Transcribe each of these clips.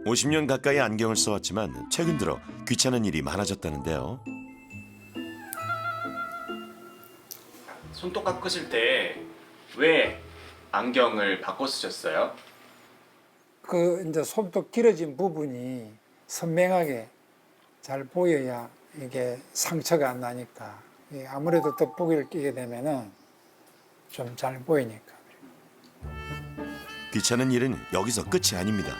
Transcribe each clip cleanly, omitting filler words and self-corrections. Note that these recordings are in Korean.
50년 가까이 안경을 써왔지만 최근 들어 귀찮은 일이 많아졌다는데요. 손톱 깎으실 때 왜 안경을 바꿔 쓰셨어요? 그 이제 손톱 길어진 부분이 선명하게 잘 보여야 이게 상처가 안 나니까. 아무래도 돋보기를 끼게 되면은 좀 잘 보이니까. 귀찮은 일은 여기서 끝이 아닙니다.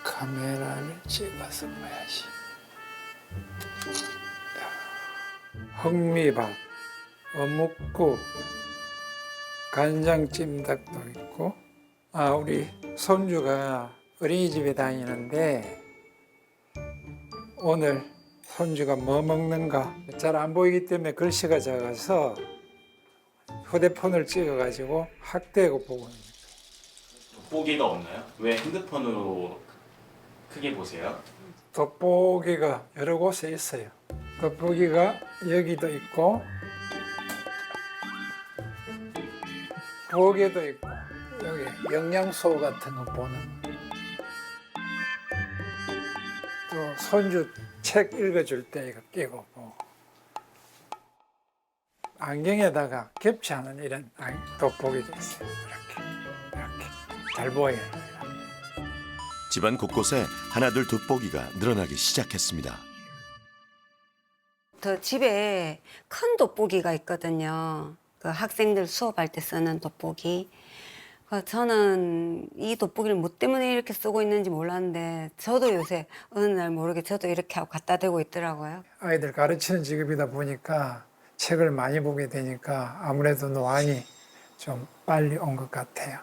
카메라를 찍어서 봐야지. 흑미밥, 어묵국, 간장찜닭도 있고. 우리 손주가 어린이집에 다니는데 오늘 손주가 뭐 먹는가 잘 안 보이기 때문에 글씨가 작아서 휴대폰을 찍어가지고 학대고 보고 있는 거예요. 돋보기가 없나요? 왜 핸드폰으로 크게 보세요? 돋보기가 여러 곳에 있어요. 돋보기가 여기도 있고 부엌에도 있고 여기 영양소 같은 거 보는 거. 또 손주 책 읽어줄 때 이거 끼고 보고 안경에다가 겹치 않은 이런 돋보기도 있어요. 이렇게 잘 보여요. 집안 곳곳에 하나둘 돋보기가 늘어나기 시작했습니다. 저 집에 큰 돋보기가 있거든요. 그 학생들 수업할 때 쓰는 돋보기. 저는 이 돋보기를 뭐 때문에 이렇게 쓰고 있는지 몰랐는데 저도 요새 어느 날 모르게 저도 이렇게 하고 갖다 대고 있더라고요. 아이들 가르치는 직업이다 보니까 책을 많이 보게 되니까 아무래도 노안이 좀 빨리 온 것 같아요.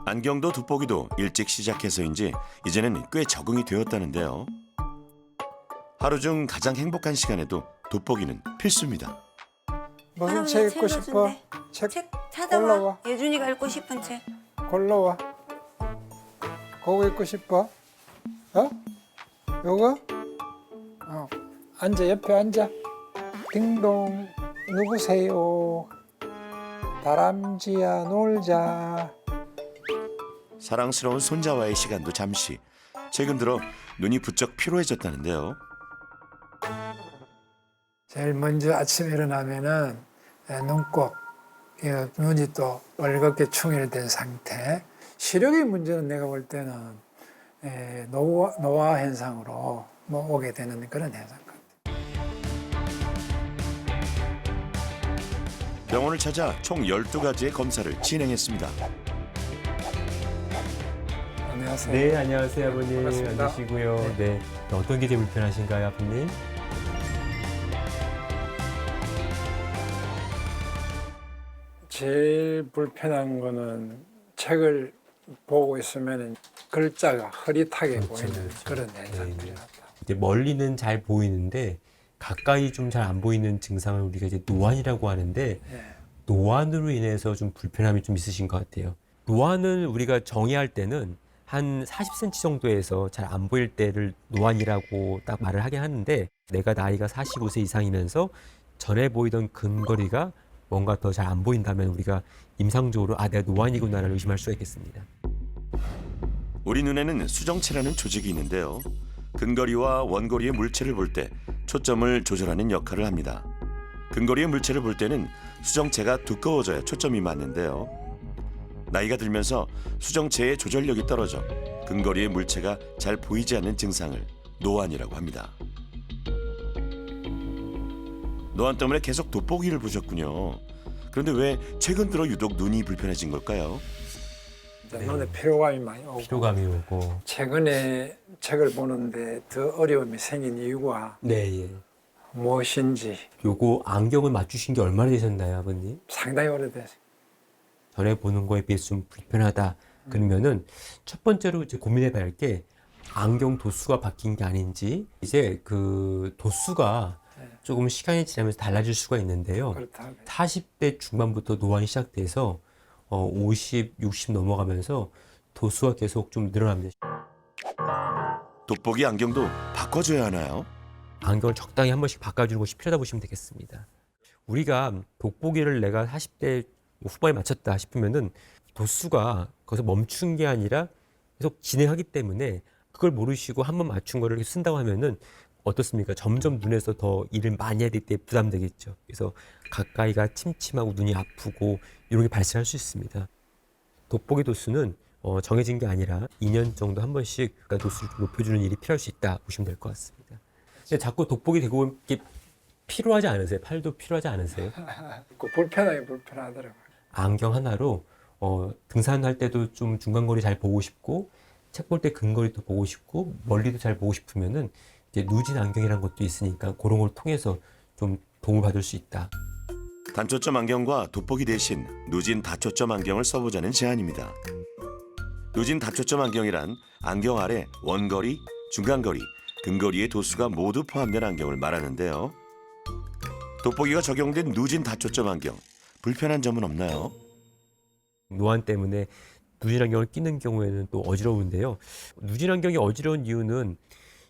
안경도 돋보기도 일찍 시작해서인지 이제는 꽤 적응이 되었다는데요. 하루 중 가장 행복한 시간에도 돋보기는 필수입니다. 무슨 책 읽고 싶어? 책 찾아와. 골라와. 예준이가 읽고 싶은 책. 골라와. 그거 읽고 싶어? 요거? 앉아, 옆에 앉아. 딩동, 누구세요? 다람쥐야, 놀자. 사랑스러운 손자와의 시간도 잠시. 최근 들어 눈이 부쩍 피로해졌다는데요. 제일 먼저 아침에 일어나면은 눈곱, 눈이 또 빨갛게 충혈된 상태. 시력의 문제는 내가 볼 때는 노화 현상으로 오게 되는 그런 현상 같아요. 병원을 찾아 총 12가지의 검사를 진행했습니다. 안녕하세요. 네, 안녕하세요, 아버님. 반갑습니다. 앉으시고요. 네. 어떤 게 제일 불편하신가요, 아버님? 제일 불편한 거는 책을 보고 있으면 글자가 흐릿하게 그렇죠, 보이는 그렇죠. 그런 현상들이 네. 나타나요. 이제 멀리는 잘 보이는데 가까이 좀 잘 안 보이는 증상을 우리가 이제 노안이라고 하는데 예. 노안으로 인해서 좀 불편함이 좀 있으신 것 같아요. 노안을 우리가 정의할 때는 한 40cm 정도에서 잘 안 보일 때를 노안이라고 딱 말을 하긴 하는데 내가 나이가 45세 이상이면서 전에 보이던 근거리가 뭔가 더 잘 안 보인다면 우리가 임상적으로 내가 노안이구나를 의심할 수가 있겠습니다. 우리 눈에는 수정체라는 조직이 있는데요. 근거리와 원거리의 물체를 볼 때 초점을 조절하는 역할을 합니다. 근거리의 물체를 볼 때는 수정체가 두꺼워져야 초점이 맞는데요. 나이가 들면서 수정체의 조절력이 떨어져 근거리의 물체가 잘 보이지 않는 증상을 노안이라고 합니다. 노안 때문에 계속 돋보기를 보셨군요. 그런데 왜 최근 들어 유독 눈이 불편해진 걸까요? 이제 눈에 피로감이 많이 오고 피로감이 오고. 최근에 책을 보는데 더 어려움이 생긴 이유가 네, 예. 무엇인지 요거 안경을 맞추신 게 얼마나 되셨나요, 아버님? 상당히 오래됐어요. 전에 보는 거에 비해서 좀 불편하다. 그러면은 첫 번째로 이제 고민해봐야 할 게 안경 도수가 바뀐 게 아닌지 이제 그 도수가 조금 시간이 지나면서 달라질 수가 있는데요. 그렇다. 40대 중반부터 노안이 시작돼서 50, 60 넘어가면서 도수가 계속 좀 늘어납니다. 돋보기 안경도 바꿔줘야 하나요? 안경을 적당히 한 번씩 바꿔주는 것이 필요하다 보시면 되겠습니다. 우리가 돋보기를 내가 40대 후반에 맞췄다 싶으면은 도수가 거기서 멈춘 게 아니라 계속 진행하기 때문에 그걸 모르시고 한 번 맞춘 거를 이렇게 쓴다고 하면은 어떻습니까? 점점 눈에서 더 일을 많이 해야 되기 때문에 부담되겠죠. 그래서 가까이가 침침하고 눈이 아프고 이런 게 발생할 수 있습니다. 돋보기 도수는 정해진 게 아니라 2년 정도 한 번씩 도수를 좀 높여주는 일이 필요할 수 있다 보시면 될 것 같습니다. 근데 자꾸 돋보기 되고 이게 필요하지 않으세요? 팔도 필요하지 않으세요? 그 불편하더라고요. 안경 하나로 등산할 때도 좀 중간거리 잘 보고 싶고 책 볼 때 근거리도 보고 싶고 멀리도 잘 보고 싶으면은 이제 누진 안경이라는 것도 있으니까 그런 걸 통해서 좀 도움을 받을 수 있다. 단초점 안경과 돋보기 대신 누진 다초점 안경을 써보자는 제안입니다. 누진 다초점 안경이란 안경 아래 원거리, 중간거리, 근거리의 도수가 모두 포함된 안경을 말하는데요. 돋보기가 적용된 누진 다초점 안경, 불편한 점은 없나요? 노안 때문에 누진 안경을 끼는 경우에는 또 어지러운데요. 누진 안경이 어지러운 이유는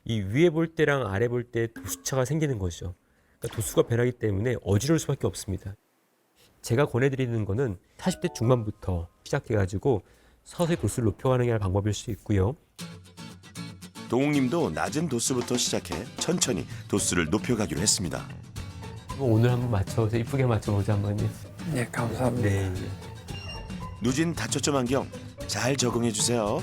이 위에 볼 때랑 아래 볼 때 도수차가 생기는 거죠. 그러니까 도수가 변하기 때문에 어지러울 수밖에 없습니다. 제가 권해드리는 거는 40대 중반부터 시작해가지고 서서히 도수를 높여가는 게 방법일 수 있고요. 동욱님도 낮은 도수부터 시작해 천천히 도수를 높여가기로 했습니다. 오늘 한번 맞춰보세요. 이쁘게 맞춰보자 한번요. 네, 감사합니다. 네. 누진 다초점 안경 잘 적응해 주세요.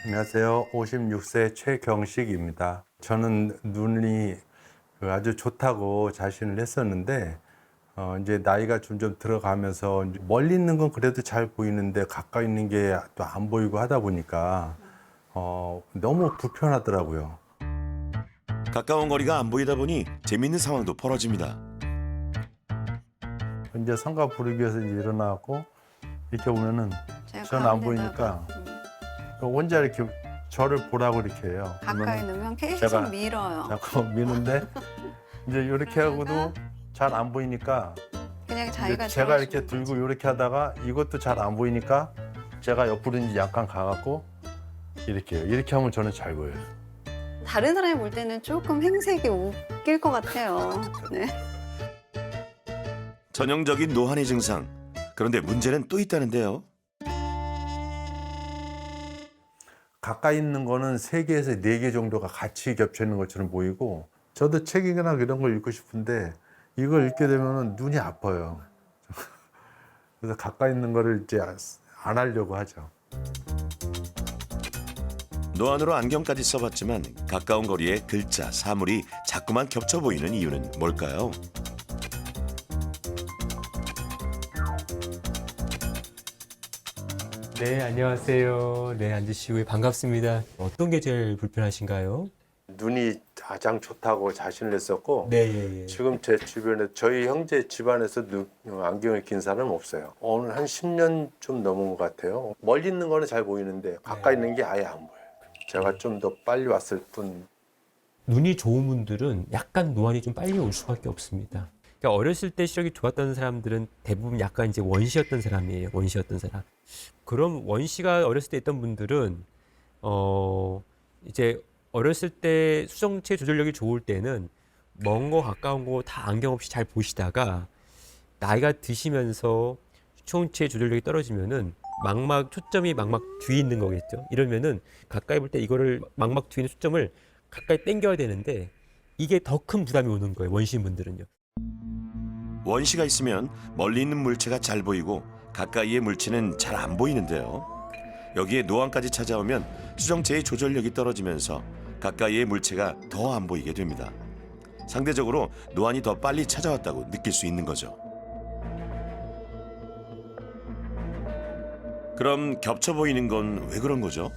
안녕하세요. 56세 최경식입니다. 저는 눈이 아주 좋다고 자신을 했었는데 이제 나이가 점점 들어가면서 멀리 있는 건 그래도 잘 보이는데 가까이 있는 게 또 안 보이고 하다 보니까 너무 불편하더라고요. 가까운 거리가 안 보이다 보니 재밌는 상황도 벌어집니다. 이제 성가 부르기 위해서 이제 일어나고 이렇게 보면은 저는 안 보이니까 혼자 이렇게 저를 보라고 이렇게 해요. 가까이 넣으면 계속 제가 밀어요. 자꾸 미는데 이제 이렇게 하고도 잘 안 보이니까 그냥 이제 자기가 제가 이렇게 들어주는 들고 거지. 이렇게 하다가 이것도 잘 안 보이니까 제가 옆으로 이제 약간 가갖고 이렇게 해요. 이렇게 하면 저는 잘 보여요. 다른 사람이 볼 때는 조금 행색이 웃길 것 같아요. 네. 전형적인 노안의 증상. 그런데 문제는 또 있다는데요. 가까이 있는 거는 3개에서 4개 정도가 같이 겹쳐 있는 것처럼 보이고 저도 책이나 이런 걸 읽고 싶은데 이걸 읽게 되면 눈이 아파요. 그래서 가까이 있는 거를 이제 안 하려고 하죠. 노안으로 안경까지 써봤지만 가까운 거리에 글자, 사물이 자꾸만 겹쳐 보이는 이유는 뭘까요? 네, 안녕하세요. 네, 앉으시고 반갑습니다. 어떤 게 제일 불편하신가요? 눈이 가장 좋다고 자신을 했었고 네, 예, 예. 지금 제 주변에 저희 형제 집안에서 안경을 낀 사람은 없어요. 오늘 한 10년 좀 넘은 것 같아요. 멀리 있는 거는 잘 보이는데 가까이 있는 게 아예 안 보여요. 제가 좀 더 빨리 왔을 뿐. 눈이 좋은 분들은 약간 노안이 좀 빨리 올 수밖에 없습니다. 그러니까 어렸을 때 시력이 좋았던 사람들은 대부분 약간 이제 원시였던 사람이에요. 원시였던 사람. 그럼 원시가 어렸을 때 있던 분들은 이제 어렸을 때 수정체 조절력이 좋을 때는 먼 거 가까운 거 다 안경 없이 잘 보시다가 나이가 드시면서 수정체 조절력이 떨어지면은 초점이 망막 뒤에 있는 거겠죠. 이러면은 가까이 볼 때 이거를 망막 뒤에 있는 초점을 가까이 당겨야 되는데 이게 더 큰 부담이 오는 거예요. 원시인 분들은요. 원시가 있으면 멀리 있는 물체가 잘 보이고 가까이의 물체는 잘 안 보이는데요. 여기에 노안까지 찾아오면 수정체의 조절력이 떨어지면서 가까이의 물체가 더 안 보이게 됩니다. 상대적으로 노안이 더 빨리 찾아왔다고 느낄 수 있는 거죠. 그럼 겹쳐 보이는 건 왜 그런 거죠?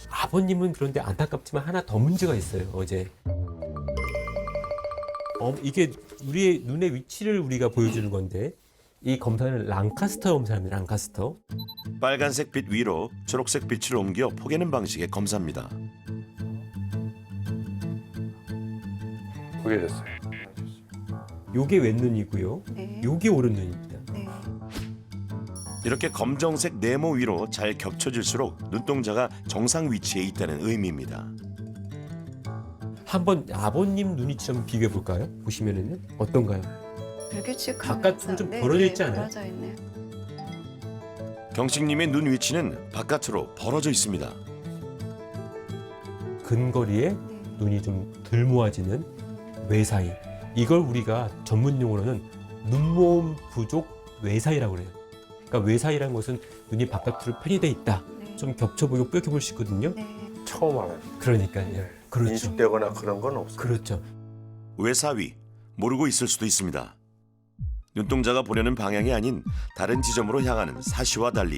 아버님은 그런데 안타깝지만 하나 더 문제가 있어요. 어제 이게 우리의 눈의 위치를 우리가 보여주는 건데 이 검사는 랑카스터 검사입니다. 랑카스터. 빨간색 빛 위로 초록색 빛을 옮겨 포개는 방식의 검사입니다. 보게 됐어요. 요게 왼눈이고요. 네. 요게 오른눈입니다. 네. 이렇게 검정색 네모 위로 잘 겹쳐질수록 눈동자가 정상 위치에 있다는 의미입니다. 한번 아버님 눈이 좀 비교해 볼까요? 보시면은요 어떤가요? 불규칙하면서 바깥으로 좀 벌어져 있지 않아요? 벌어져 있네요. 경식님의 눈 위치는 바깥으로 벌어져 있습니다. 근거리에 눈이 좀 덜 모아지는 외사이. 이걸 우리가 전문 용어로는 눈모음 부족 외사이라고 그래요. 그러니까 외사이라는 것은 눈이 바깥으로 편입돼 있다. 네. 좀 겹쳐 보이고 뾰족해 보일 수 있거든요. 네. 처음 알아요. 그러니까요. 그렇죠. 인식되거나 그런 건 없어요. 그렇죠. 외사위 모르고 있을 수도 있습니다. 눈동자가 보려는 방향이 아닌 다른 지점으로 향하는 사시와 달리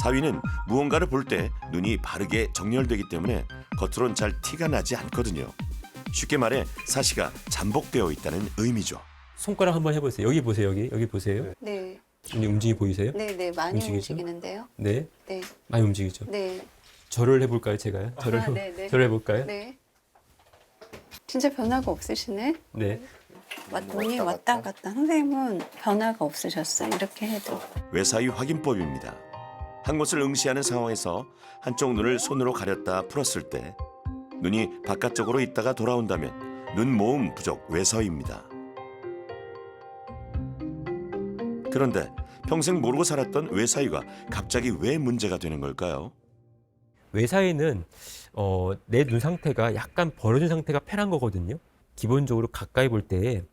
사위는 무언가를 볼 때 눈이 바르게 정렬되기 때문에 겉으론 잘 티가 나지 않거든요. 쉽게 말해 사시가 잠복되어 있다는 의미죠. 손가락 한번 해보세요. 여기 보세요. 여기 보세요. 네. 눈이 움직이 보이세요? 네, 네, 많이 움직이죠? 움직이는데요. 네. 네, 많이 움직이죠. 네, 절을 해볼까요, 제가요? 절을 네, 네. 절을 해볼까요? 네. 진짜 변화가 없으시네. 네. 눈이 왔다 갔다. 선생님은 변화가 없으셨어요. 이렇게 해도. 외사위 확인법입니다. 한 곳을 응시하는 상황에서 한쪽 눈을 손으로 가렸다 풀었을 때 눈이 바깥쪽으로 있다가 돌아온다면 눈모음 부족 외서입니다. 그런데 평생 모르고 살았던 외사위가 갑자기 왜 문제가 되는 걸까요? 외사위는 내 눈 상태가 약간 벌어진 상태가 편한 거거든요. 기본적으로 가까이 볼 때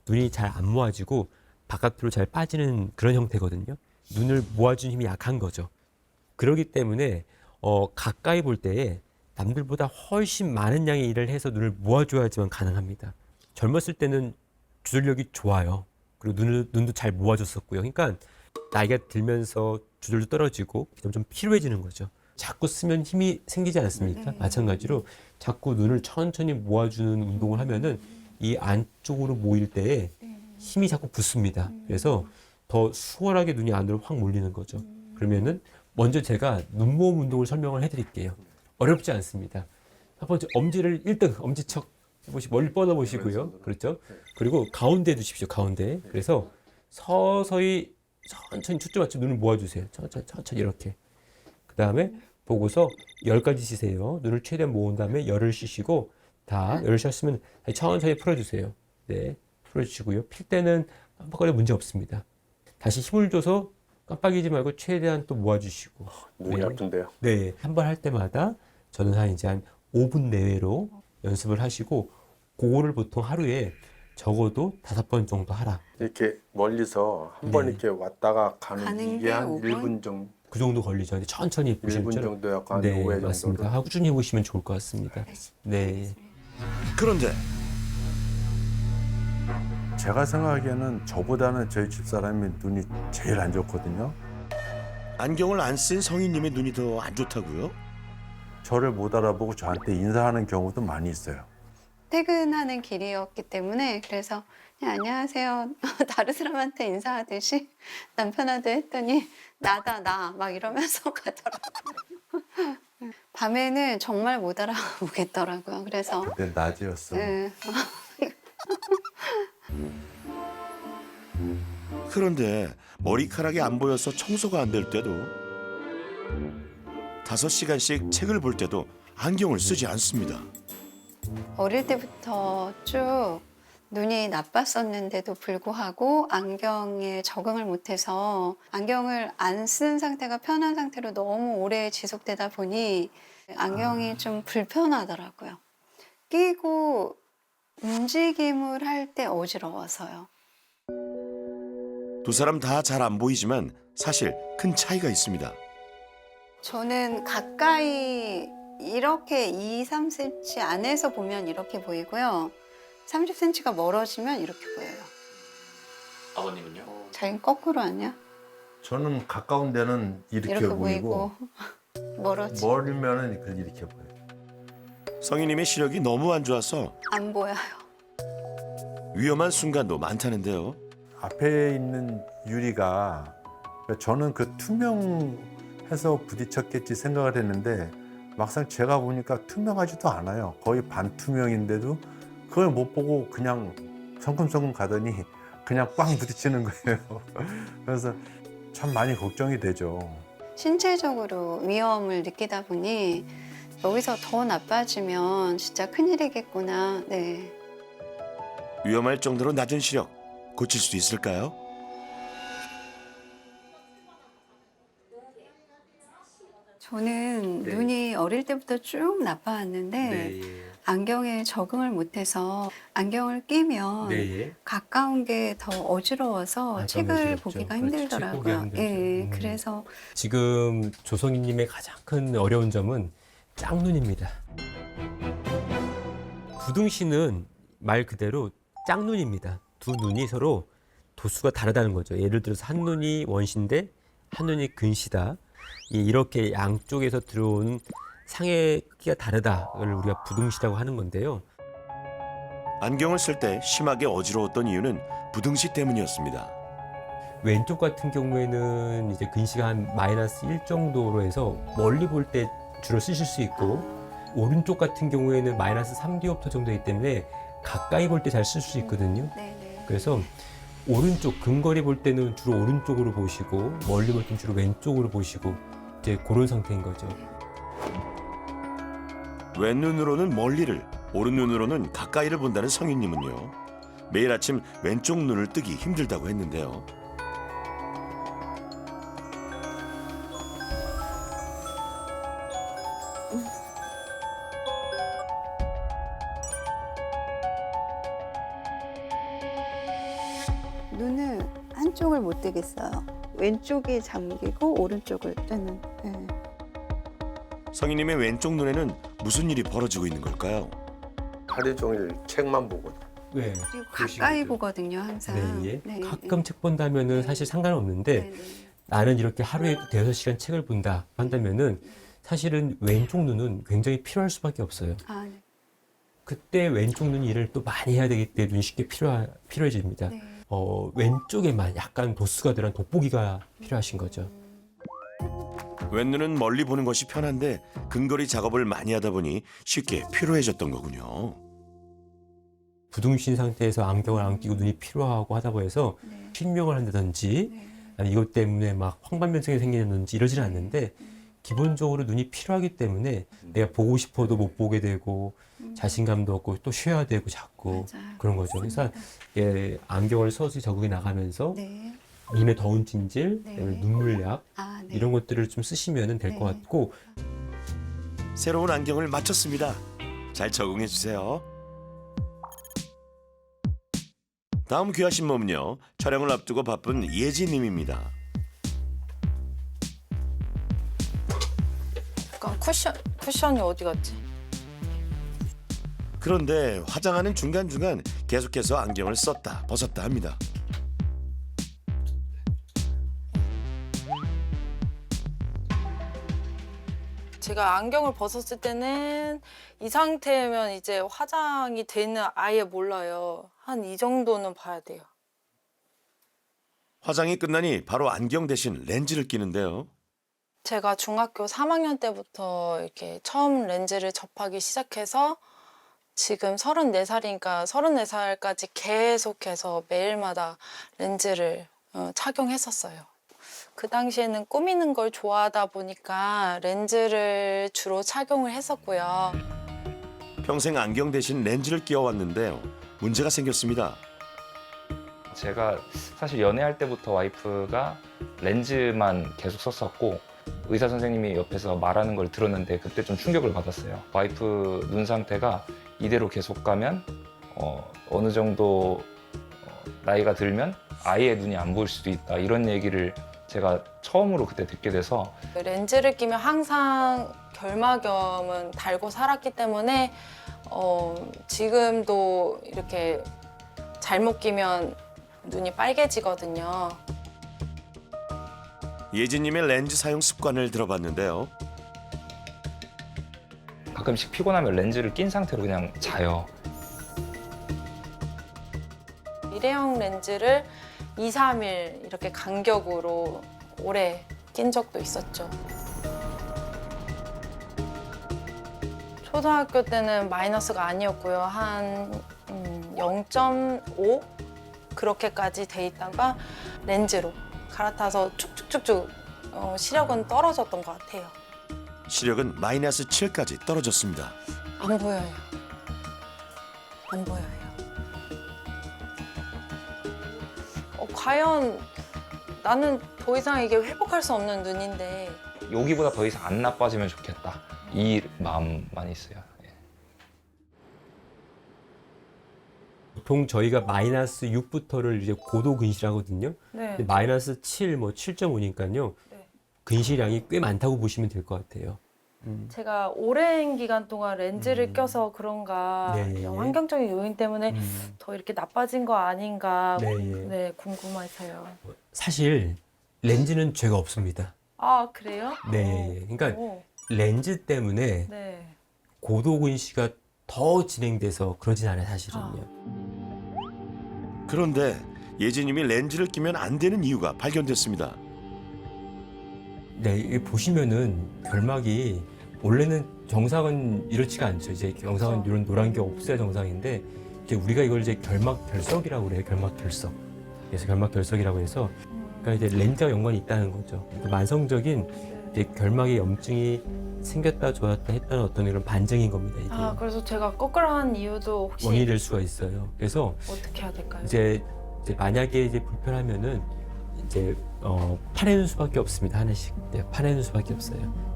눈이 잘 안 모아지고 바깥으로 잘 빠지는 그런 형태거든요. 눈을 모아주는 힘이 약한 거죠. 그렇기 때문에 가까이 볼 때에 남들보다 훨씬 많은 양의 일을 해서 눈을 모아줘야지만 가능합니다. 젊었을 때는 조절력이 좋아요. 그리고 눈도 잘 모아줬었고요. 그러니까 나이가 들면서 조절도 떨어지고 좀 피로해지는 거죠. 자꾸 쓰면 힘이 생기지 않습니까? 마찬가지로 자꾸 눈을 천천히 모아주는 운동을 하면은 이 안쪽으로 모일 때에 힘이 자꾸 붙습니다. 그래서 더 수월하게 눈이 안으로 확 몰리는 거죠. 그러면은 먼저 제가 눈모음 운동을 설명을 해드릴게요. 어렵지 않습니다. 첫 번째 엄지를 1등 엄지척 해보시고 멀리 뻗어보시고요. 그렇죠? 그리고 가운데 두십시오. 가운데. 그래서 서서히 천천히 초점 맞춰 눈을 모아주세요. 천천히 이렇게. 그 다음에 보고서 열까지 쉬세요. 눈을 최대한 모은 다음에 열을 쉬시고 열을 쉬었으면 천천히 풀어주세요. 네, 풀어주시고요. 필 때는 깜빡거려 문제 없습니다. 다시 힘을 줘서 깜빡이지 말고 최대한 또 모아주시고. 눈이 네. 아픈데요. 네, 한 번 할 때마다 저는 한 5분 내외로 연습을 하시고 그거를 보통 하루에 적어도 5번 정도 하라. 이렇게 멀리서 한 번 네. 이렇게 왔다가 가는 가는 게 이게 한 5분? 1분 정도. 그 정도 걸리죠. 근데 천천히 1분 보시면 정도였고 한 네, 5회 정도. 맞습니다. 하고 꾸준히 해보시면 좋을 것 같습니다. 네. 그런데 제가 생각하기에는 저보다는 저희 집사람이 눈이 제일 안 좋거든요. 안경을 안 쓴 성인님의 눈이 더 안 좋다고요? 저를 못 알아보고 저한테 인사하는 경우도 많이 있어요. 퇴근하는 길이었기 때문에 그래서 그냥 안녕하세요. 다른 사람한테 인사하듯이 남편한테 했더니 나다 나 막 이러면서 가더라고요. 밤에는 정말 못 알아보겠더라고요. 그래서 그때 낮이었어. 네. 그런데 머리카락이 안 보여서 청소가 안 될 때도 5시간씩 책을 볼 때도 안경을 쓰지 않습니다. 어릴 때부터 쭉 눈이 나빴었는데도 불구하고 안경에 적응을 못해서 안경을 안 쓴 상태가 편한 상태로 너무 오래 지속되다 보니 안경이 좀 불편하더라고요. 끼고 움직임을 할 때 어지러워서요. 두 사람 다 잘 안 보이지만 사실 큰 차이가 있습니다. 저는 가까이 이렇게 2, 3cm 안에서 보면 이렇게 보이고요. 30cm가 멀어지면 이렇게 보여요. 아버님은요? 자긴 거꾸로 아니야? 저는 가까운 데는 이렇게 보이고 멀어지 멀면은 이렇게 보여요. 성희님의 시력이 너무 안 좋아서 안 보여요. 위험한 순간도 많다는데요. 앞에 있는 유리가 저는 그 투명해서 부딪혔겠지 생각을 했는데 막상 제가 보니까 투명하지도 않아요. 거의 반투명인데도 그걸 못 보고 그냥 성큼성큼 가더니 그냥 꽝 부딪히는 거예요. 그래서 참 많이 걱정이 되죠. 신체적으로 위험을 느끼다 보니 여기서 더 나빠지면 진짜 큰일이겠구나. 네. 위험할 정도로 낮은 시력 고칠 수 있을까요? 저는 눈이 어릴 때부터 쭉 나빠왔는데 안경에 적응을 못해서 안경을 끼면 가까운 게 더 어지러워서 책을 어지럽죠. 보기가 그렇죠. 책 힘들더라고요. 보기가 힘들죠. 예, 그래서 지금 조성희님의 가장 큰 어려운 점은 짝눈입니다. 부등신은 말 그대로 짝눈입니다. 두 눈이 서로 도수가 다르다는 거죠. 예를 들어서 한 눈이 원시인데 한 눈이 근시다. 이렇게 양쪽에서 들어오는 상의 크기가 다르다를 우리가 부등시라고 하는 건데요. 안경을 쓸 때 심하게 어지러웠던 이유는 부등시 때문이었습니다. 왼쪽 같은 경우에는 이제 근시가 한 -1 정도로 해서 멀리 볼 때 주로 쓰실 수 있고, 오른쪽 같은 경우에는 -3 디옵터 정도이기 때문에 가까이 볼 때 잘 쓸 수 있거든요. 네네. 그래서 오른쪽 근거리 볼 때는 주로 오른쪽으로 보시고 멀리 볼 때는 주로 왼쪽으로 보시고 이제 그런 상태인 거죠. 왼눈으로는 멀리를, 오른눈으로는 가까이를 본다는 성희님은요. 매일 아침 왼쪽 눈을 뜨기 힘들다고 했는데요. 눈을 한쪽을 못 뜨겠어요. 왼쪽이 잠기고 오른쪽을 뜨는. 네. 성희님의 왼쪽 눈에는 무슨 일이 벌어지고 있는 걸까요? 하루 종일 책만 보고. 네. 그리고 가까이 보거든요, 항상. 네, 예. 네, 가끔 책 본다면은 사실 상관없는데 네, 네. 나는 이렇게 하루에 5-6시간 책을 본다 한다면은 사실은 왼쪽 눈은 굉장히 필요할 수밖에 없어요. 아, 네. 그때 왼쪽 눈 일을 또 많이 해야 되기 때문에 눈이 쉽게 필요해집니다. 네. 왼쪽에만 약간 도수가 들어간 돋보기가 필요하신 거죠. 왼눈은 멀리 보는 것이 편한데 근거리 작업을 많이 하다 보니 쉽게 피로해졌던 거군요. 부등신 상태에서 안경을 안 끼고 눈이 피로하고 하다 보여서 네. 실명을 한다든지 네. 아니 이것 때문에 막 황반변성이 생기는지 이러지는 않는데 기본적으로 눈이 필요하기 때문에 내가 보고 싶어도 못 보게 되고 자신감도 없고 또 쉬어야 되고 자꾸 맞아요. 그런 거죠. 그래서 안경을 서서히 적응해 나가면서 네. 눈의 더운 찜질, 네. 그다음에 눈물약 아, 네. 이런 것들을 좀 쓰시면 될 것 네. 같고 새로운 안경을 맞췄습니다. 잘 적응해 주세요. 다음 귀하신 몸은요. 촬영을 앞두고 바쁜 예지님입니다. 잠깐 쿠션이 어디 갔지? 그런데 화장하는 중간중간 계속해서 안경을 썼다 벗었다 합니다. 제가 안경을 벗었을 때는 이 상태면 이제 화장이 되는 아예 몰라요. 한 이 정도는 봐야 돼요. 화장이 끝나니 바로 안경 대신 렌즈를 끼는데요. 제가 중학교 3학년 때부터 이렇게 처음 렌즈를 접하기 시작해서 지금 34살이니까 34살까지 계속해서 매일마다 렌즈를 착용했었어요. 그 당시에는 꾸미는 걸 좋아하다 보니까 렌즈를 주로 착용을 했었고요. 평생 안경 대신 렌즈를 끼워왔는데요. 문제가 생겼습니다. 제가 사실 연애할 때부터 와이프가 렌즈만 계속 썼었고 의사 선생님이 옆에서 말하는 걸 들었는데 그때 좀 충격을 받았어요. 와이프 눈 상태가 이대로 계속 가면 어느 정도 나이가 들면 아예 눈이 안 보일 수도 있다 이런 얘기를 제가 처음으로 그때 듣게 돼서 렌즈를 끼면 항상 결막염은 달고 살았기 때문에 지금도 이렇게 잘못 끼면 눈이 빨개지거든요. 예지님의 렌즈 사용 습관을 들어봤는데요. 가끔씩 피곤하면 렌즈를 낀 상태로 그냥 자요. 일회용 렌즈를 2, 3일 이렇게 간격으로 오래 낀 적도 있었죠. 초등학교 때는 마이너스가 아니었고요. 한 0.5 그렇게까지 돼 있다가 렌즈로 갈아타서 축축축축 시력은 떨어졌던 것 같아요. 시력은 마이너스 7까지 떨어졌습니다. 안 보여요. 안 보여요. 과연 나는 더 이상 이게 회복할 수 없는 눈인데 여기보다 더 이상 안 나빠지면 좋겠다. 이 마음만 있어요. 예. 보통 저희가 마이너스 6부터를 이제 고도 근시하거든요. 네. 근데 마이너스 7, 뭐 7.5니까요. 네. 근시량이 꽤 많다고 보시면 될 것 같아요. 제가 오랜 기간 동안 렌즈를 껴서 그런가 네. 환경적인 요인 때문에 더 이렇게 나빠진 거 아닌가 네. 네, 궁금해서요. 사실 렌즈는 죄가 없습니다. 아 그래요? 네. 그러니까 오, 렌즈 때문에 네. 고도 근시가 더 진행돼서 그러진 않아요, 사실은요. 그런데 예진님이 렌즈를 끼면 안 되는 이유가 발견됐습니다. 네, 이게 보시면은 결막이 원래는 정상은 이렇지가 않죠. 이제 정상은 이런 노란 게 없어야 정상인데 이제 우리가 이걸 이제 결막 결석이라고 그래요. 결막 결석. 그래서 결막 결석이라고 해서 그러니까 이제 렌즈와 연관이 있다는 거죠. 만성적인 이제 결막에 염증이 생겼다 좋았다 했다는 어떤 이런 반증인 겁니다. 이게 아 그래서 제가 거꾸로한 이유도 혹시 원인이 될 수가 있어요. 그래서 어떻게 해야 될까요? 이제 만약에 이제 불편하면은 이제 파내는 수밖에 없습니다. 하나씩 파내는 수밖에 없어요.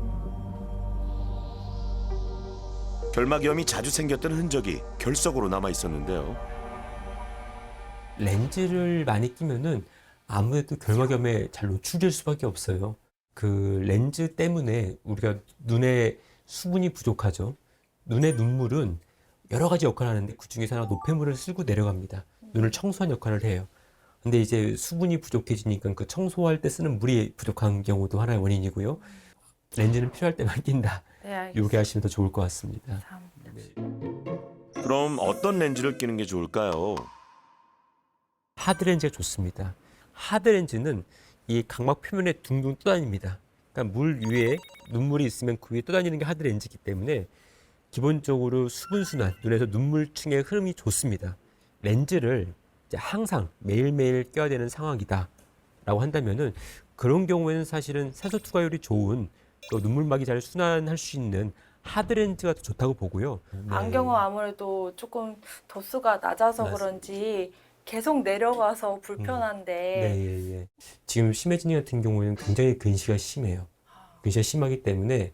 결막염이 자주 생겼던 흔적이 결석으로 남아 있었는데요. 렌즈를 많이 끼면은 아무래도 결막염에 잘 노출될 수밖에 없어요. 그 렌즈 때문에 우리가 눈에 수분이 부족하죠. 눈의 눈물은 여러 가지 역할을 하는데 그 중에서 하나 노폐물을 쓸고 내려갑니다. 눈을 청소하는 역할을 해요. 근데 이제 수분이 부족해지니까 그 청소할 때 쓰는 물이 부족한 경우도 하나의 원인이고요. 렌즈는 필요할 때만 낀다. 네, 알겠습니다. 이렇게 하시면 더 좋을 것 같습니다. 감사합니다. 그럼 어떤 렌즈를 끼는 게 좋을까요? 하드렌즈가 좋습니다. 하드렌즈는 이 각막 표면에 둥둥 떠다닙니다. 그러니까 물 위에 눈물이 있으면 그 위에 떠다니는 게 하드렌즈이기 때문에 기본적으로 수분순환, 눈에서 눈물층의 흐름이 좋습니다. 렌즈를 이제 항상 매일매일 껴야 되는 상황이다 라고 한다면은 그런 경우에는 사실은 산소 투과율이 좋은 또 눈물막이 잘 순환할 수 있는 하드렌즈가 더 좋다고 보고요. 안경은 아무래도 조금 도수가 낮아서 맞습니다. 그런지 계속 내려가서 불편한데 네, 예. 지금 심혜진이 같은 경우에는 굉장히 근시가 심해요. 근시가 심하기 때문에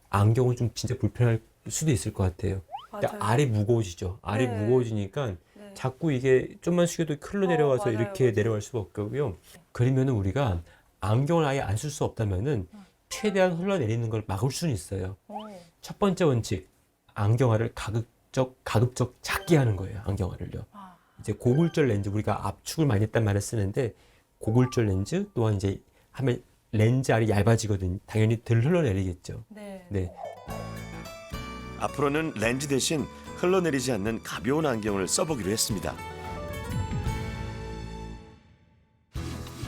안경은 좀 진짜 불편할 수도 있을 것 같아요. 그러니까 맞아요. 알이 무거워지죠. 알이 네. 무거워지니까 네. 자꾸 이게 좀만 숙여도 흘러 내려가서 맞아요, 이렇게 맞아요. 내려갈 수가 없고요. 그러면은 우리가 안경을 아예 안 쓸 수 없다면은 최대한 흘러내리는 걸 막을 수는 있어요. 오, 첫 번째 원칙, 안경알을 가급적 작게 하는 거예요. 안경알을요. 아, 이제 고굴절 렌즈, 우리가 압축을 많이 했단 말을 쓰는데 고굴절 렌즈 또한 이제 하면 렌즈 알이 얇아지거든요. 당연히 덜 흘러내리겠죠. 네. 네. 앞으로는 렌즈 대신 흘러내리지 않는 가벼운 안경을 써보기로 했습니다.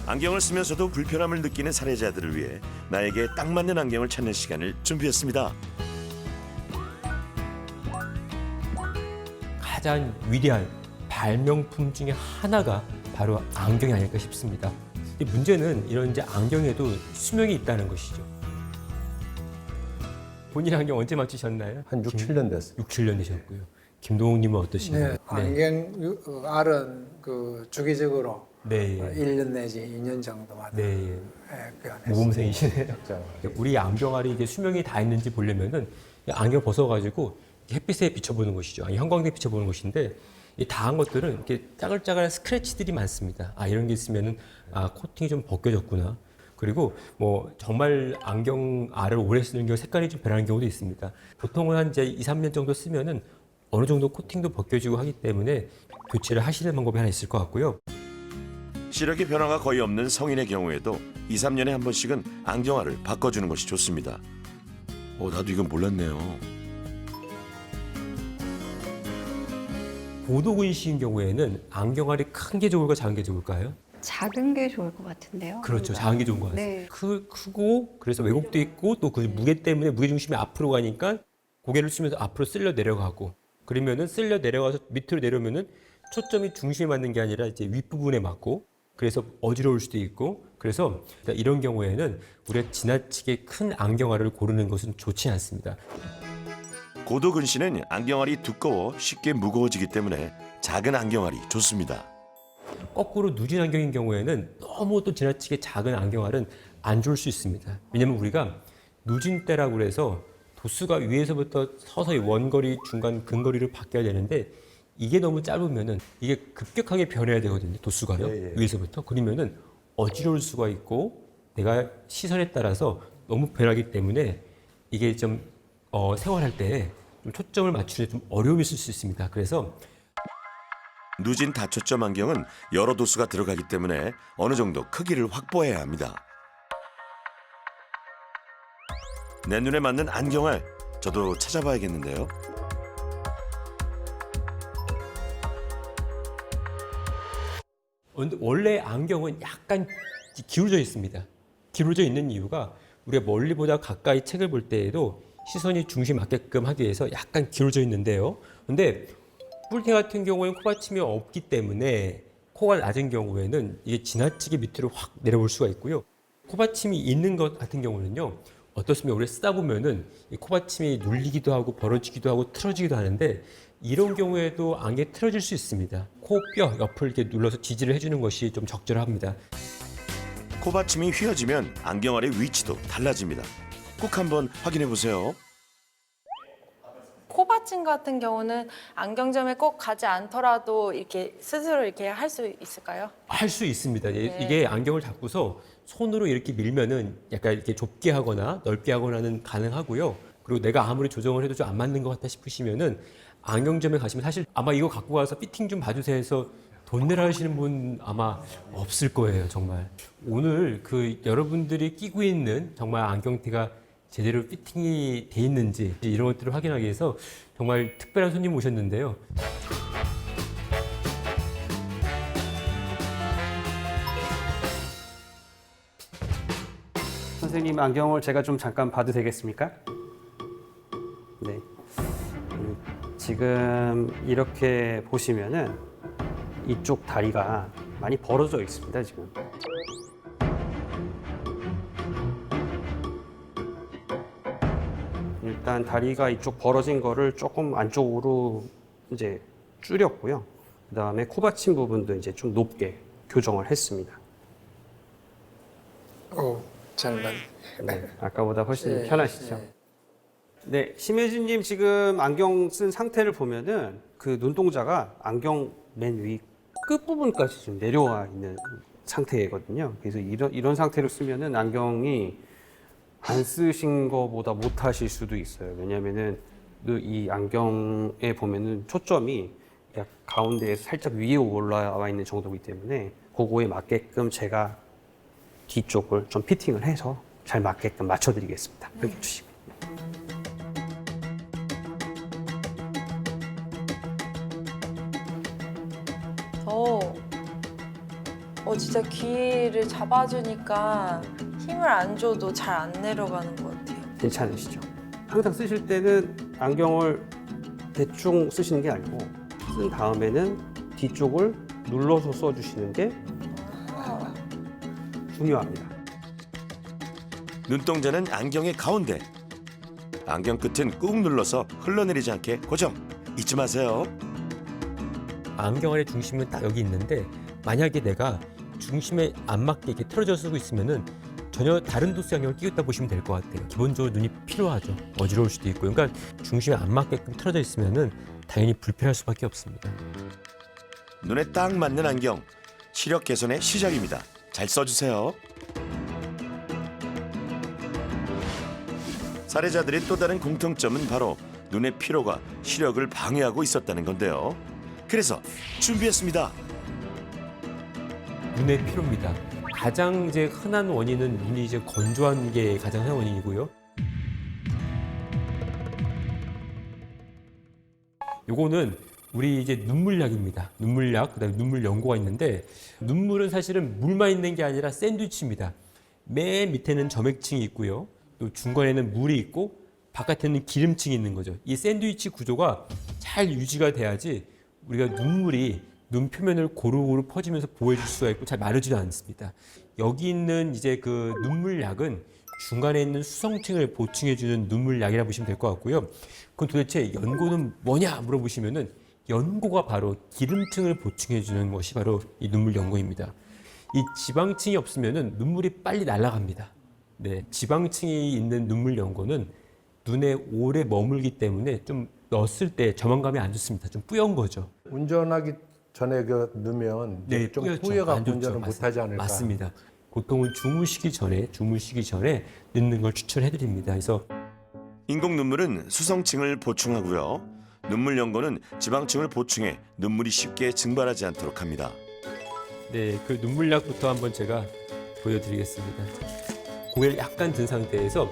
안경을 쓰면서도 불편함을 느끼는 사례자들을 위해 나에게 딱 맞는 안경을 찾는 시간을 준비했습니다. 가장 위대한 발명품 중에 하나가 바로 안경이 아닐까 싶습니다. 근데 문제는 이런 이제 안경에도 수명이 있다는 것이죠. 본인 안경 언제 맞추셨나요? 한 6, 7년 됐어요. 6, 7년 되셨고요. 김동욱님은 어떠신가요? 네, 안경 알은 그 주기적으로 네. 1년 내지 2년 정도마다 네. 교환했습니다. 모범생이시네요. 우리 안경알이 이게 수명이 다 있는지 보려면은 이 안경 벗어가지고 햇빛에 비춰보는 것이죠. 아니, 형광등에 비춰보는 것인데 이 다한 것들은 이렇게 짜글짜글한 스크래치들이 많습니다. 아, 이런 게 있으면은 아, 코팅이 좀 벗겨졌구나. 그리고 뭐 정말 안경알을 오래 쓰는 경우 색깔이 좀 변하는 경우도 있습니다. 보통은 한 이제 2, 3년 정도 쓰면은 어느 정도 코팅도 벗겨지고 하기 때문에 교체를 하시는 방법이 하나 있을 것 같고요. 시력의 변화가 거의 없는 성인의 경우에도 2, 3년에 한 번씩은 안경알을 바꿔주는 것이 좋습니다. 나도 이건 몰랐네요. 고도근시인 경우에는 안경알이 큰 게 좋을까 작은 게 좋을까요? 작은 게 좋을 것 같은데요. 그렇죠. 작은 게 좋은 것 같아요. 네. 크고 그래서 왜곡도 있고 또 그 무게 때문에 무게 중심이 앞으로 가니까 고개를 숙이면서 앞으로 쓸려 내려가고 그러면은 쓸려 내려가서 밑으로 내려오면은 초점이 중심에 맞는 게 아니라 이제 윗부분에 맞고 그래서 어지러울 수도 있고 그래서 이런 경우에는 우리가 지나치게 큰 안경알을 고르는 것은 좋지 않습니다. 고도근 씨는 안경알이 두꺼워 쉽게 무거워지기 때문에 작은 안경알이 좋습니다. 거꾸로 누진 안경인 경우에는 너무 또 지나치게 작은 안경알은 안 좋을 수 있습니다. 왜냐면 우리가 누진대라고 그래서 도수가 위에서부터 서서히 원거리, 중간, 근거리를 바뀌어야 되는데 이게 너무 짧으면은 이게 급격하게 변해야 되거든요. 도수가요. 위에서부터. 그러면은 어지러울 수가 있고 내가 시선에 따라서 너무 변하기 때문에 이게 좀 생활할 때 좀 초점을 맞추는 좀 어려움이 있을 수 있습니다. 그래서 누진 다초점 안경은 여러 도수가 들어가기 때문에 어느 정도 크기를 확보해야 합니다. 내 눈에 맞는 안경알 저도 찾아봐야겠는데요. 원래 안경은 약간 기울어져 있습니다. 기울어져 있는 이유가 우리가 멀리보다 가까이 책을 볼 때에도 시선이 중심 맞게끔 하기 위해서 약간 기울어져 있는데요. 근데 뿔테 같은 경우에는 코받침이 없기 때문에 코가 낮은 경우에는 이게 지나치게 밑으로 확 내려올 수가 있고요. 코받침이 있는 것 같은 경우는요. 어떻습니까? 우리 쓰다 보면은 이 코받침이 눌리기도 하고 벌어지기도 하고 틀어지기도 하는데 이런 경우에도 안경이 틀어질 수 있습니다. 코뼈 옆을 이렇게 눌러서 지지를 해주는 것이 좀 적절합니다. 코받침이 휘어지면 안경알의 위치도 달라집니다. 꼭 한번 확인해 보세요. 코받침 같은 경우는 안경점에 꼭 가지 않더라도 이렇게 스스로 이렇게 할 수 있을까요? 할 수 있습니다. 네. 이게 안경을 잡고서 손으로 이렇게 밀면은 약간 이렇게 좁게 하거나 넓게 하거나는 가능하고요. 그리고 내가 아무리 조정을 해도 좀 안 맞는 것 같다 싶으시면은 안경점에 가시면 사실 아마 이거 갖고 가서 피팅 좀 봐주세요 해서 돈 내라 하시는 분 아마 없을 거예요, 정말. 오늘 그 여러분들이 끼고 있는 정말 안경테가 제대로 피팅이 돼 있는지 이런 것들을 확인하기 위해서 정말 특별한 손님 오셨는데요. 선생님 안경을 제가 좀 잠깐 봐도 되겠습니까? 네. 지금 이렇게 보시면은 이쪽 다리가 많이 벌어져 있습니다, 지금. 일단 다리가 이쪽 벌어진 거를 조금 안쪽으로 이제 줄였고요. 그다음에 코받침 부분도 이제 좀 높게 교정을 했습니다. 잘 맞네. 네, 아까보다 훨씬 네, 편하시죠? 네. 네, 심혜진님 지금 안경 쓴 상태를 보면은 그 눈동자가 안경 맨 위 끝부분까지 좀 내려와 있는 상태거든요. 그래서 이런 상태로 쓰면은 안경이 안 쓰신 거보다 못 하실 수도 있어요. 왜냐면은 이 안경에 보면은 초점이 약 가운데에서 살짝 위에 올라와 있는 정도이기 때문에 그거에 맞게끔 제가 뒤쪽을 좀 피팅을 해서 잘 맞게끔 맞춰드리겠습니다. 이렇게 해주시고. 진짜 귀를 잡아주니까 힘을 안 줘도 잘 안 내려가는 것 같아요. 괜찮으시죠? 항상 쓰실 때는 안경을 대충 쓰시는 게 아니고 쓴 다음에는 뒤쪽을 눌러서 써주시는 게 중요합니다. 눈동자는 안경의 가운데. 안경 끝은 꾹 눌러서 흘러내리지 않게 고정. 잊지 마세요. 안경알의 중심은 딱 여기 있는데 만약에 내가 중심에 안 맞게 이렇게 틀어져 쓰고 있으면은 전혀 다른 도수 안경을 끼고 있다 보시면 될 것 같아요. 기본적으로 눈이 피로하죠. 어지러울 수도 있고. 그러니까 중심에 안 맞게끔 틀어져 있으면은 당연히 불편할 수밖에 없습니다. 눈에 딱 맞는 안경. 시력 개선의 시작입니다. 잘 써주세요. 사례자들의 또 다른 공통점은 바로 눈의 피로가 시력을 방해하고 있었다는 건데요. 그래서 준비했습니다. 눈의 피로입니다. 가장 이제 흔한 원인은 눈이 이제 건조한 게 가장 흔한 원인이고요. 요거는 우리 이제 눈물약입니다. 눈물약, 그다음에 눈물 연고가 있는데 눈물은 사실은 물만 있는 게 아니라 샌드위치입니다. 맨 밑에는 점액층이 있고요. 또 중간에는 물이 있고 바깥에는 기름층이 있는 거죠. 이 샌드위치 구조가 잘 유지가 돼야지 우리가 눈물이 눈 표면을 고루고루 퍼지면서 보호해줄 수가 있고 잘 마르지도 않습니다. 여기 있는 이제 그 눈물약은 중간에 있는 수성층을 보충해주는 눈물약이라고 보시면 될 것 같고요. 그럼 도대체 연고는 뭐냐 물어보시면은 연고가 바로 기름층을 보충해주는 것이 바로 이 눈물 연고입니다. 이 지방층이 없으면은 눈물이 빨리 날아갑니다. 네, 지방층이 있는 눈물 연고는 눈에 오래 머물기 때문에 좀 넣었을 때 저망감이 안 좋습니다. 좀 뿌연 거죠. 운전하기 전에 그 넣으면 네, 좀 뿌옇죠. 후회가 안 좋죠. 운전을 못하지 않을까. 맞습니다. 보통은 주무시기 전에 넣는 걸 추천해드립니다. 그래서 인공 눈물은 수성층을 보충하고요. 눈물 연고는 지방층을 보충해 눈물이 쉽게 증발하지 않도록 합니다. 네, 그 눈물약부터 한번 제가 보여드리겠습니다. 고개를 약간 든 상태에서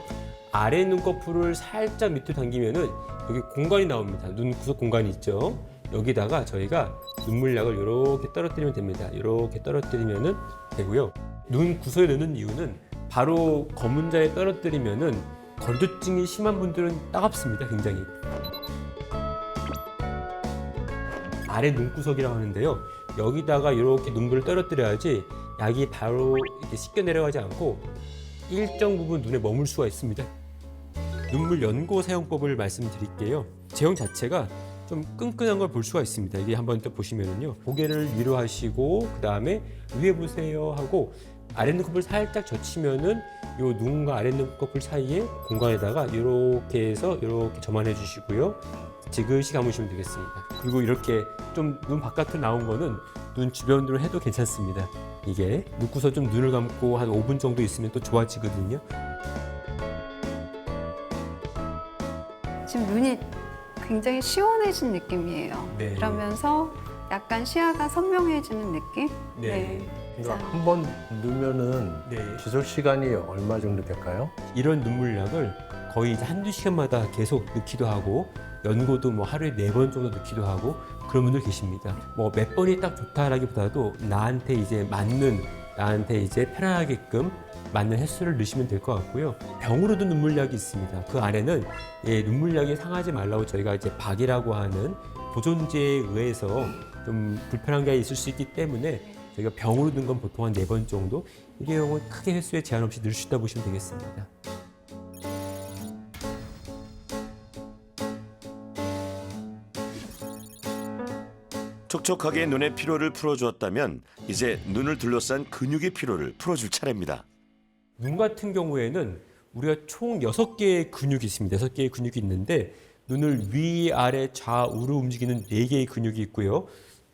아래 눈꺼풀을 살짝 밑으로 당기면은 여기 공간이 나옵니다. 눈 구석 공간이 있죠. 여기다가 저희가 눈물약을 이렇게 떨어뜨리면 됩니다. 이렇게 떨어뜨리면은 되고요. 눈 구석에 넣는 이유는 바로 검은자에 떨어뜨리면은 건조증이 심한 분들은 따갑습니다. 굉장히. 아래 눈구석이라고 하는데요. 여기다가 이렇게 눈물을 떨어뜨려야지 약이 바로 이렇게 씻겨 내려가지 않고 일정 부분 눈에 머물 수가 있습니다. 눈물 연고 사용법을 말씀드릴게요. 제형 자체가 좀 끈끈한 걸 볼 수가 있습니다. 이게 한번 또 보시면은요. 고개를 위로 하시고 그 다음에 위에 보세요 하고 아래 눈꺼풀 살짝 젖히면은 요 눈과 아래 눈꺼풀 사이에 공간에다가 이렇게 해서 이렇게 점안해 주시고요. 지그시 감으시면 되겠습니다. 그리고 이렇게 좀 눈 바깥으로 나온 거는 눈 주변으로 해도 괜찮습니다. 이게 눕고서 좀 눈을 감고 한 5분 정도 있으면 또 좋아지거든요. 지금 눈이 굉장히 시원해진 느낌이에요. 네. 그러면서 약간 시야가 선명해지는 느낌? 그러니까 한 번 넣으면은 네. 지속 시간이 얼마 정도 될까요? 이런 눈물약을 거의 이제 한두 시간마다 계속 넣기도 하고 연고도 뭐 하루에 4번 정도 넣기도 하고 그런 분들 계십니다. 뭐 몇 번이 딱 좋다라기보다도 나한테 이제 편안하게끔 맞는 횟수를 넣으시면 될 것 같고요. 병으로도 눈물약이 있습니다. 그 안에는 눈물약이 상하지 말라고 저희가 이제 박이라고 하는 보존제에 의해서 좀 불편한 게 있을 수 있기 때문에 저희가 병으로 넣은 건 보통 한 4번 정도, 일회용은 크게 횟수에 제한 없이 넣을 수 있다고 보시면 되겠습니다. 촉촉하게 눈의 피로를 풀어주었다면 이제 눈을 둘러싼 근육의 피로를 풀어줄 차례입니다. 눈 같은 경우에는 우리가 총 6개의 근육이 있습니다. 6개의 근육이 있는데 눈을 위, 아래, 좌우로 움직이는 4개의 근육이 있고요.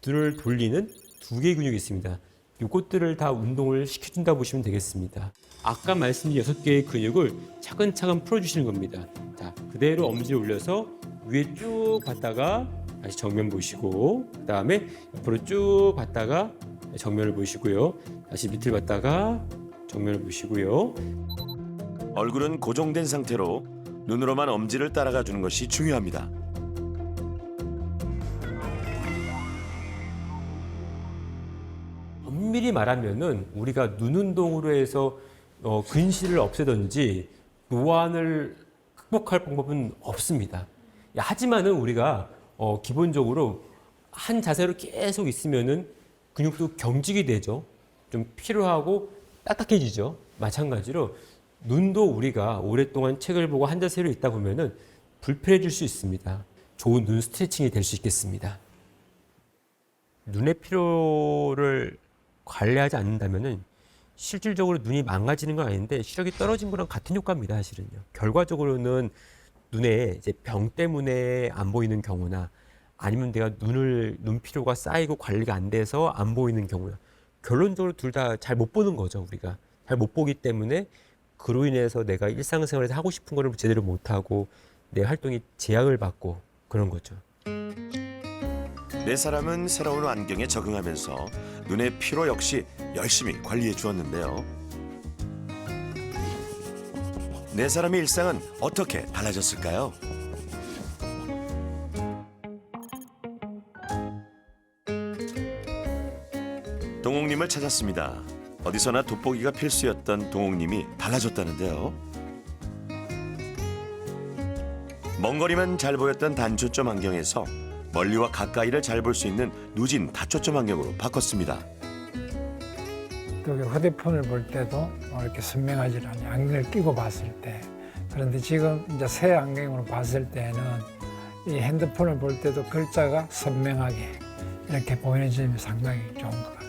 눈을 돌리는 2개의 근육이 있습니다. 이것들을 다 운동을 시켜준다 보시면 되겠습니다. 아까 말씀드린 6개의 근육을 차근차근 풀어주시는 겁니다. 자, 그대로 엄지를 올려서 위에 쭉 봤다가 다시 정면 보시고 그 다음에 옆으로 쭉 봤다가 정면을 보시고요. 다시 밑을 봤다가 정면을 보시고요. 얼굴은 고정된 상태로 눈으로만 엄지를 따라가 주는 것이 중요합니다. 엄밀히 말하면은 우리가 눈 운동으로 해서 근시를 없애든지 노안을 극복할 방법은 없습니다. 하지만은 우리가 기본적으로 한 자세로 계속 있으면은 근육도 경직이 되죠. 좀 피로하고 딱딱해지죠. 마찬가지로 눈도 우리가 오랫동안 책을 보고 한 자세로 있다 보면은 불편해질 수 있습니다. 좋은 눈 스트레칭이 될 수 있겠습니다. 눈의 피로를 관리하지 않는다면은 실질적으로 눈이 망가지는 건 아닌데 시력이 떨어진 거랑 같은 효과입니다, 사실은요. 결과적으로는 눈에 이제 병 때문에 안 보이는 경우나 아니면 내가 눈 피로가 쌓이고 관리가 안 돼서 안 보이는 경우나 결론적으로 둘 다 잘 못 보는 거죠, 우리가. 잘 못 보기 때문에 그로 인해서 내가 일상생활에서 하고 싶은 거를 제대로 못 하고 내 활동이 제약을 받고 그런 거죠. 네 사람은 새로운 환경에 적응하면서 눈의 피로 역시 열심히 관리해 주었는데요. 네 사람의 일상은 어떻게 달라졌을까요? 동옥님을 찾았습니다. 어디서나 돋보기가 필수였던 동옥님이 달라졌다는데요. 먼 거리만 잘 보였던 단초점 안경에서 멀리와 가까이를 잘 볼 수 있는 누진 다초점 안경으로 바꿨습니다. 또 휴대폰을 볼 때도 이렇게 선명하지 않아요. 안경을 끼고 봤을 때. 그런데 지금 이제 새 안경으로 봤을 때는 이 핸드폰을 볼 때도 글자가 선명하게 이렇게 보이는 점이 상당히 좋은 것 같아요.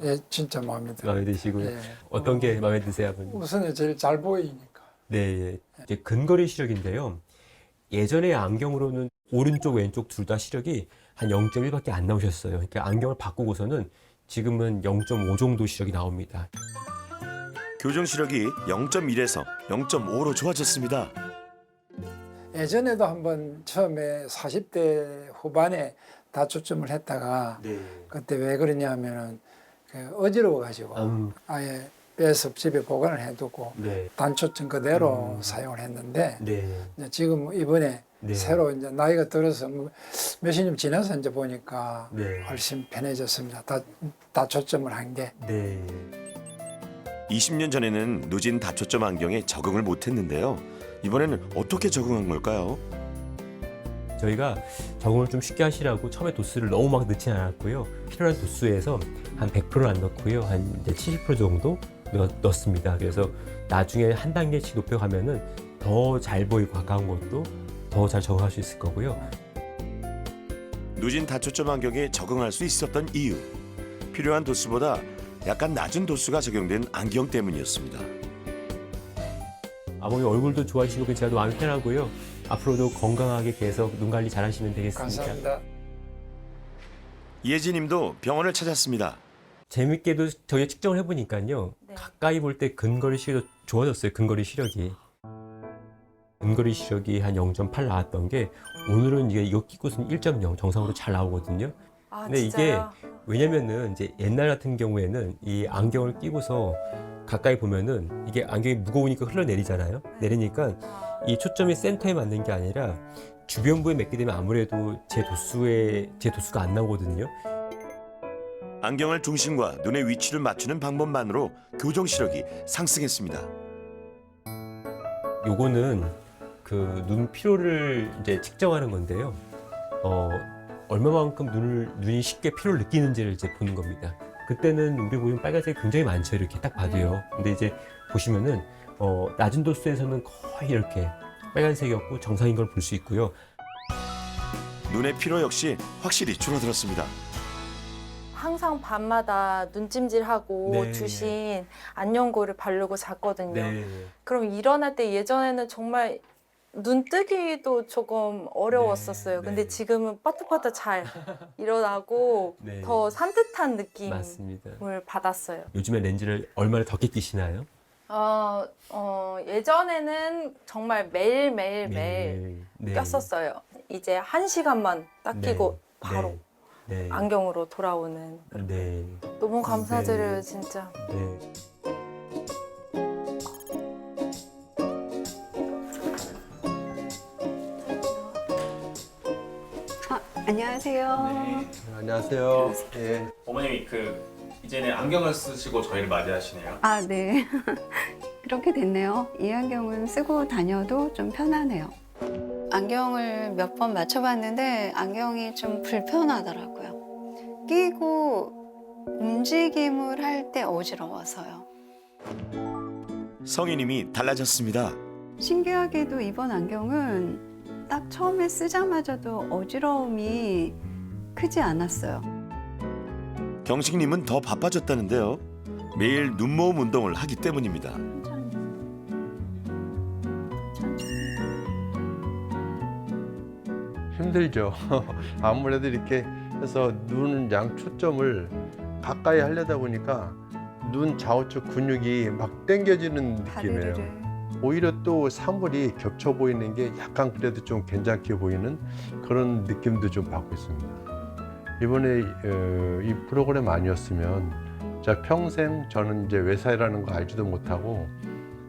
예, 진짜 마음에 들어요. 마음에 드시고요. 예. 어떤 게 마음에 드세요, 아버님? 우선 제일 잘 보이니까. 네, 예. 이제 근거리 시력인데요. 예전에 안경으로는 오른쪽 왼쪽 둘 다 시력이 한 0.1밖에 안 나오셨어요. 그러니까 안경을 바꾸고서는 지금은 0.5 정도 시력이 나옵니다. 교정 시력이 0.1에서 0.5로 좋아졌습니다. 예전에도 한번 처음에 40대 후반에 다초점을 했다가 그때 왜 그러냐면은 어지러워가지고 아예 빼서 집에 보관을 해두고 단초점 그대로 사용을 했는데 이제 지금 이번에 새로 이제 나이가 들어서 몇십 년 지나서 이제 보니까 훨씬 편해졌습니다. 다초점을 한 게. 20년 전에는 누진 다초점 안경에 적응을 못했는데요. 이번에는 어떻게 적응한 걸까요? 저희가 적응을 좀 쉽게 하시라고 처음에 도수를 너무 막 넣진 않았고요. 필요한 도수에서 한 100%는 안 넣고요. 한 이제 70% 정도 넣습니다. 그래서 나중에 한 단계씩 높여가면은 더 잘 보이고 가까운 것도 더 잘 적응할 수 있을 거고요. 누진 다초점 안경에 적응할 수 있었던 이유. 필요한 도수보다 약간 낮은 도수가 적용된 안경 때문이었습니다. 아버님 얼굴도 좋아지시고 제가 마음이 편하고요. 앞으로도 건강하게 계속 눈 관리 잘 하시면 되겠습니다. 감사합니다. 예지님도 병원을 찾았습니다. 재밌게도 저희 측정을 해보니까요. 가까이 볼 때 근거리 시력이 좋아졌어요. 근거리 시력이. 근거리 시력이 한 0.8 나왔던 게 오늘은 이거 끼고서는 1.0 정상으로 잘 나오거든요. 아, 근데 진짜요? 이게 왜냐면은 이제 옛날 같은 경우에는 이 안경을 끼고서 가까이 보면은 이게 안경이 무거우니까 흘러내리잖아요. 내리니까 이 초점이 센터에 맞는 게 아니라 주변부에 맺게 되면 아무래도 제 도수가 안 나오거든요. 안경을 중심과 눈의 위치를 맞추는 방법만으로 교정 시력이 상승했습니다. 요거는 그 눈 피로를 이제 측정하는 건데요. 얼마만큼 눈이 쉽게 피로를 느끼는지를 이제 보는 겁니다. 그때는 우리 보면 빨간색이 굉장히 많죠. 이렇게 딱 봐도요. 근데 이제 보시면은 낮은 도수에서는 거의 이렇게 빨간색이었고 정상인 걸 볼 수 있고요. 눈의 피로 역시 확실히 줄어들었습니다. 항상 밤마다 눈찜질하고 네. 주신 안연고를 바르고 잤거든요. 네. 그럼 일어날 때 예전에는 정말 눈 뜨기도 조금 어려웠었어요. 네, 근데 네. 지금은 빠뜨빠뜨 잘 일어나고 네. 더 산뜻한 느낌을 맞습니다. 받았어요. 요즘에 렌즈를 얼마나 더 끼시나요? 예전에는 정말 매일 네. 꼈었어요. 이제 1시간만 딱 끼고 바로 네. 안경으로 돌아오는. 네. 너무 감사드려요, 진짜. 네. 안녕하세요. 안녕하세요. 예. 어머님이 이제는 안경을 쓰시고 저희를 맞이하시네요. 아, 네. 그렇게 됐네요. 이 안경은 쓰고 다녀도 좀 편하네요. 안경을 몇 번 맞춰봤는데 안경이 좀 불편하더라고요. 끼고 움직임을 할 때 어지러워서요. 성인님이 달라졌습니다. 신기하게도 이번 안경은 딱 처음에 쓰자마자도 어지러움이 크지 않았어요. 경식님은 더 바빠졌다는데요. 매일 눈모음 운동을 하기 때문입니다. 힘들죠. 아무래도 이렇게 해서 눈 양초점을 가까이 하려다 보니까 눈 좌우측 근육이 막 당겨지는 느낌이에요. 다리를. 오히려 또 사물이 겹쳐 보이는 게 약간 그래도 좀 괜찮게 보이는 그런 느낌도 좀 받고 있습니다. 이번에 이 프로그램 아니었으면 진짜 평생 저는 이제 외사이라는 거 알지도 못하고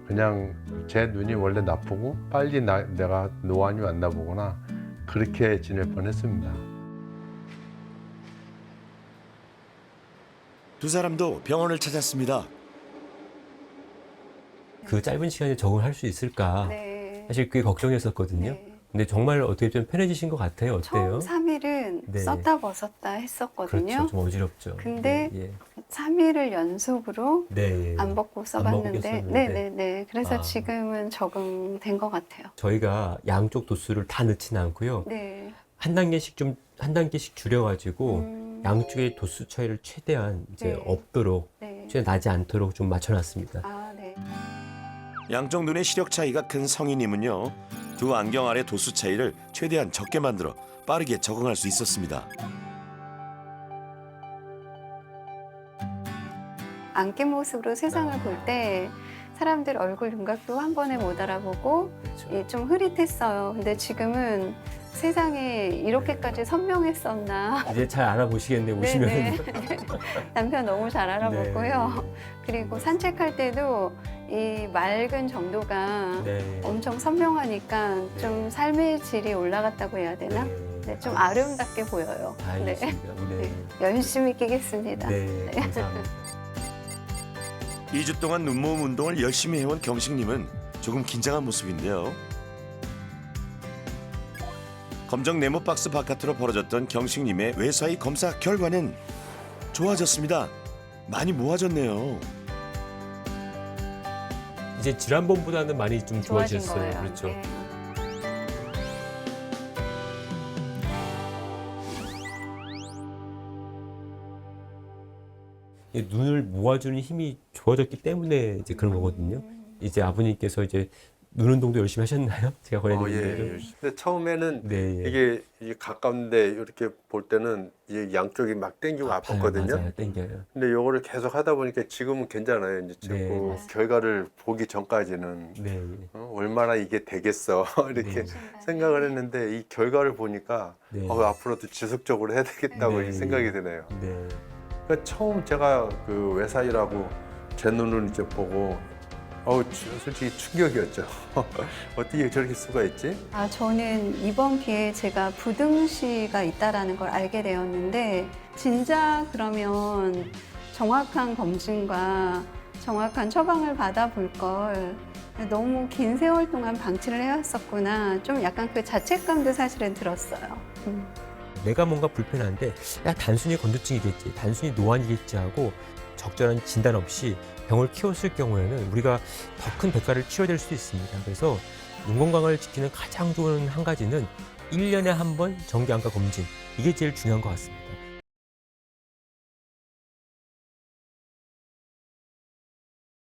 그냥 제 눈이 원래 나쁘고 빨리 내가 노안이 왔나 보구나 그렇게 지낼 뻔했습니다. 두 사람도 병원을 찾았습니다. 그 짧은 시간에 적응할 수 있을까? 네. 사실 그게 걱정이었었거든요. 네. 근데 정말 어떻게 좀 편해지신 것 같아요. 어때요? 처음 3일은 네. 썼다 벗었다 했었거든요. 그렇죠. 좀 어지럽죠. 근데 예. 3일을 연속으로 네. 안 벗고 써봤는데, 썼는데. 네네네. 그래서 아. 지금은 적응된 것 같아요. 저희가 양쪽 도수를 다 넣지는 않고요. 네. 한 단계씩 줄여가지고 양쪽의 도수 차이를 최대한 이제 네. 없도록 네. 최대한 나지 않도록 좀 맞춰놨습니다. 아, 네. 양쪽 눈의 시력 차이가 큰 성인님은요. 두 안경 아래 도수 차이를 최대한 적게 만들어 빠르게 적응할 수 있었습니다. 안 낀 모습으로 세상을 볼 때 사람들 얼굴 윤곽도 한 번에 못 알아보고 그렇죠. 좀 흐릿했어요. 근데 지금은 세상에 이렇게까지 선명했었나. 이제 잘 알아보시겠네요. 오시면. 네네. 남편 너무 잘 알아보고요. 그리고 산책할 때도 이 맑은 정도가 네. 엄청 선명하니까 좀 삶의 질이 올라갔다고 해야 되나? 네, 좀 아름답게 보여요. 네. 다행이십니다. 네. 열심히 끼겠습니다. 네, 감사합니다. 2주 동안 눈모음 운동을 열심히 해온 경식님은 조금 긴장한 모습인데요. 검정 네모 박스 바깥으로 벌어졌던 경식님의 외사의 검사 결과는 좋아졌습니다. 많이 모아졌네요. 이제 지난번보다는 많이 좀 좋아진 좋아졌어요. 거예요. 그렇죠. 네. 이 눈을 모아주는 힘이 좋아졌기 때문에 이제 그런 거거든요. 이제 아버님께서 이제 눈 운동도 열심히 하셨나요? 제가 권해드린 대로. 근데 처음에는 네, 예. 이게 가까운데 이렇게 볼 때는 이 양쪽이 막 땡기고 아팠거든요. 맞아요, 땡겨요. 근데 요거를 계속 하다 보니까 지금은 괜찮아요. 이제 네. 그 결과를 보기 전까지는 네, 얼마나 이게 되겠어 이렇게 네. 생각을 했는데 이 결과를 보니까 네. 앞으로도 지속적으로 해야 되겠다고 네. 생각이 드네요. 네. 그러니까 처음 제가 그 외사이라고 제 눈을 이제 보고 솔직히 충격이었죠. 어떻게 저렇게 수가 있지? 아, 저는 이번 기회에 제가 부등시가 있다라는 걸 알게 되었는데 진짜 그러면 정확한 검진과 정확한 처방을 받아볼 걸 너무 긴 세월 동안 방치를 해왔었구나. 좀 약간 그 자책감도 사실은 들었어요. 내가 뭔가 불편한데 야 단순히 건조증이겠지, 단순히 노안이겠지 하고 적절한 진단 없이 병을 키웠을 경우에는 우리가 더 큰 대가를 치러야 될 수도 있습니다. 그래서 눈 건강을 지키는 가장 좋은 한 가지는 1년에 한 번 정기 안과 검진. 이게 제일 중요한 것 같습니다.